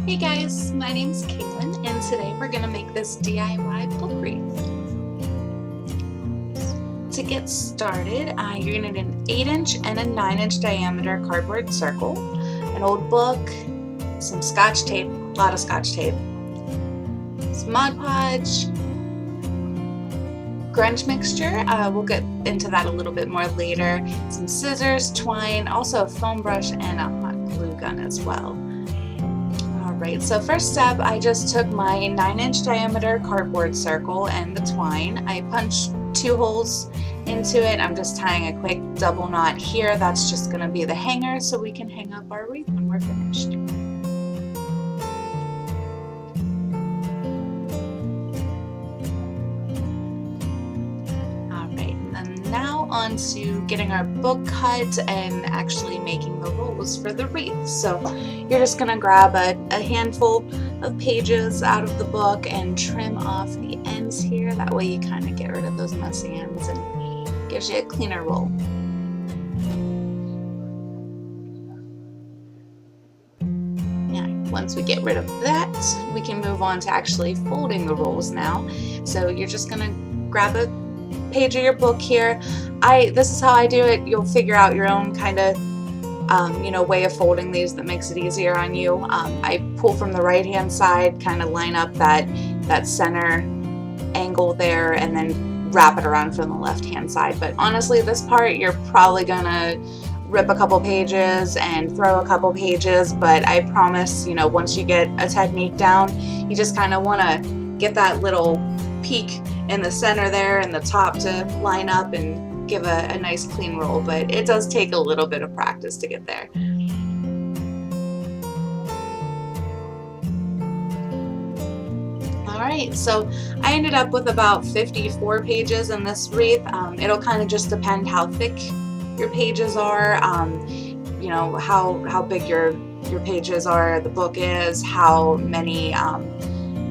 Hey guys, my name's Caitlin, and today we're going to make this DIY book wreath. To get started, you're going to need an 8-inch and a 9-inch diameter cardboard circle, an old book, some scotch tape, a lot of scotch tape, some Mod Podge, grunge mixture, we'll get into that a little bit more later, some scissors, twine, also a foam brush, and a hot glue gun as well. Alright, so first step, I just took my 9-inch diameter cardboard circle and the twine. I punched 2 holes into it. I'm just tying a quick double knot here. That's just going to be the hanger so we can hang up our wreath when we're finished. Alright, and then now on to getting our book cut and actually making the rolls for the wreath. So you're just going to grab a handful of pages out of the book and trim off the ends here. That way you kind of get rid of those messy ends and gives you a cleaner roll. Once we get rid of that, we can move on to actually folding the rolls now. So you're just going to grab a page of your book here. This is how I do it. You'll figure out your own kind of way of folding these that makes it easier on you. I pull from the right hand side, kind of line up that center angle there, and then wrap it around from the left hand side. But honestly, this part you're probably gonna rip a couple pages and throw a couple pages, but I promise, once you get a technique down, you just kind of want to get that little peak in the center there and the top to line up and give a nice clean roll, but it does take a little bit of practice to get there. Alright, so I ended up with about 54 pages in this wreath. It'll kind of just depend how thick your pages are, how big your pages are, the book is, how many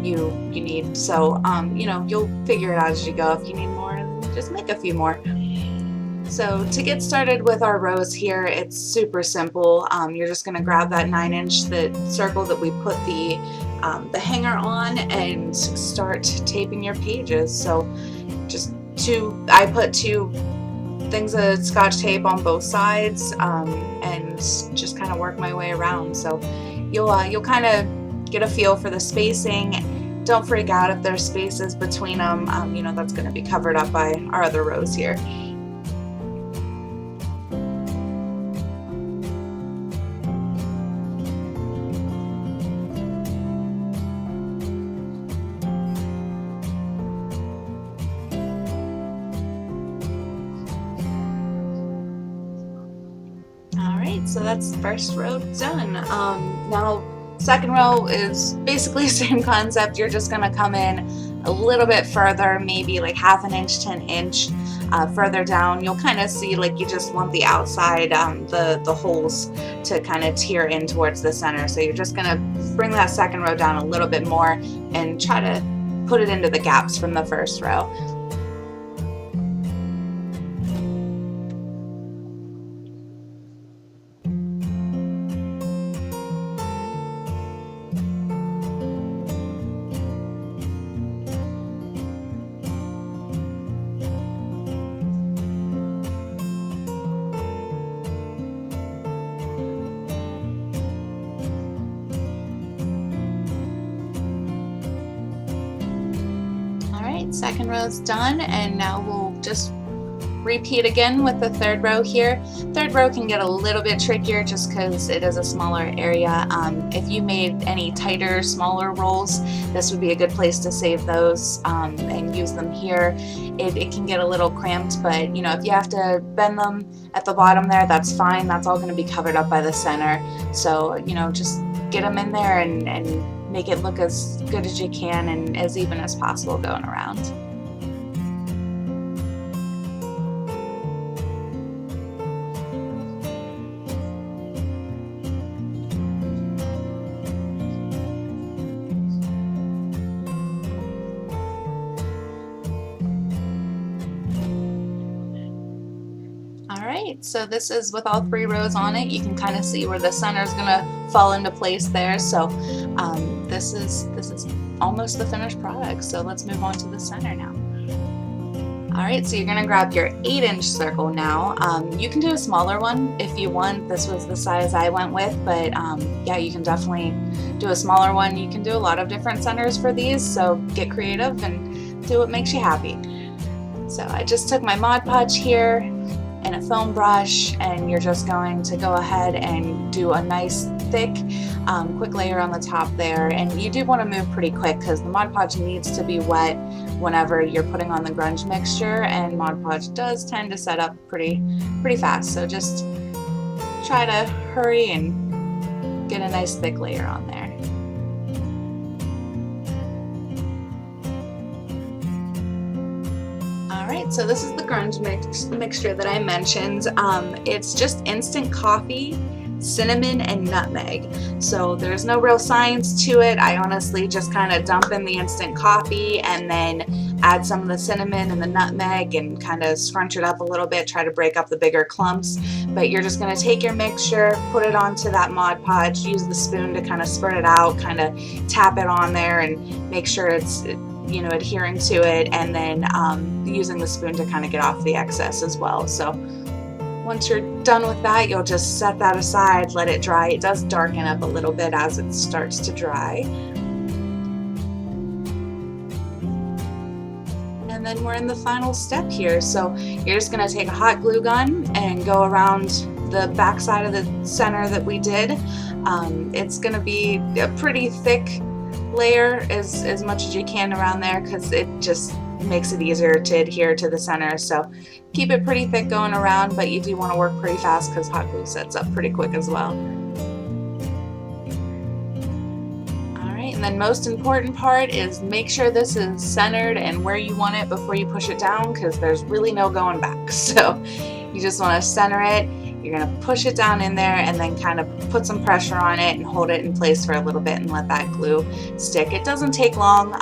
you need. So you'll figure it out as you go. If you need more, just make a few more. So to get started with our rows here, it's super simple. You're just going to grab that 9-inch, the circle that we put the hanger on, and start taping your pages. So I put 2 things of scotch tape on both sides, and just kind of work my way around. So you'll kind of get a feel for the spacing. Don't freak out if there's spaces between them. That's going to be covered up by our other rows here. So that's first row done. Now second row is basically the same concept. You're just going to come in a little bit further, maybe like 1/2 inch to 1 inch further down. You'll kind of see like you just want the outside, the holes to kind of tear in towards the center. So you're just going to bring that second row down a little bit more and try to put it into the gaps from the first row. Second row is done, and now we'll just repeat again with the third row here. Third row can get a little bit trickier just because it is a smaller area. If you made any tighter, smaller rolls, this would be a good place to save those and use them here. It can get a little cramped, but if you have to bend them at the bottom there, that's fine. That's all going to be covered up by the center. So just get them in there and make it look as good as you can and as even as possible going around. Alright, so this is with all 3 rows on it. You can kind of see where the center is gonna fall into place there. So this is almost the finished product. So let's move on to the center now. Alright, so you're going to grab your 8-inch circle now. You can do a smaller one if you want. This was the size I went with, but yeah, you can definitely do a smaller one. You can do a lot of different centers for these, so get creative and do what makes you happy. So I just took my Mod Podge here and a foam brush, and you're just going to go ahead and do a nice thick quick layer on the top there. And you do want to move pretty quick because the Mod Podge needs to be wet whenever you're putting on the grunge mixture, and Mod Podge does tend to set up pretty fast, so just try to hurry and get a nice thick layer on there. Alright, so this is the grunge mixture that I mentioned. It's just instant coffee, cinnamon, and nutmeg. So there's no real science to it. I honestly just kind of dump in the instant coffee and then add some of the cinnamon and the nutmeg and kind of scrunch it up a little bit, try to break up the bigger clumps. But you're just going to take your mixture, put it onto that Mod Podge, use the spoon to kind of spread it out, kind of tap it on there and make sure it's, you know, adhering to it, and then using the spoon to kind of get off the excess as well. So once you're done with that, you'll just set that aside, let it dry. It does darken up a little bit as it starts to dry. And then we're in the final step here. So you're just going to take a hot glue gun and go around the back side of the center that we did. It's going to be a pretty thick layer, as much as you can around there, because it just makes it easier to adhere to the center. So keep it pretty thick going around, but you do want to work pretty fast because hot glue sets up pretty quick as well. Alright, and then most important part is make sure this is centered and where you want it before you push it down, because there's really no going back. So you just want to center it. You're going to push it down in there and then kind of put some pressure on it and hold it in place for a little bit and let that glue stick. It doesn't take long,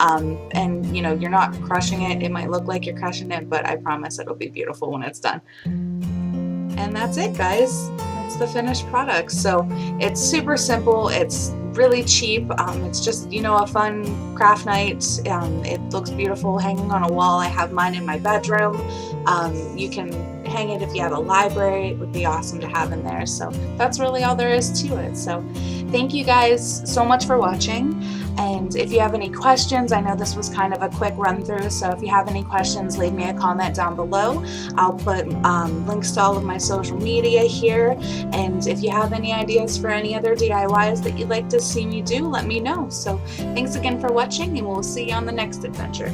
and you know, you're not crushing it. It might look like you're crushing it, but I promise it'll be beautiful when it's done. And that's it, guys. That's the finished product. So it's super simple. It's really cheap. It's just, you know, a fun craft night. It looks beautiful hanging on a wall. I have mine in my bedroom. You can hang it if you have a library. It would be awesome to have in there. So that's really all there is to it. So thank you guys so much for watching. And if you have any questions, I know this was kind of a quick run through, so if you have any questions, leave me a comment down below. I'll put links to all of my social media here, and if you have any ideas for any other DIYs that you'd like to see me do, let me know. So thanks again for watching, and we'll see you on the next adventure.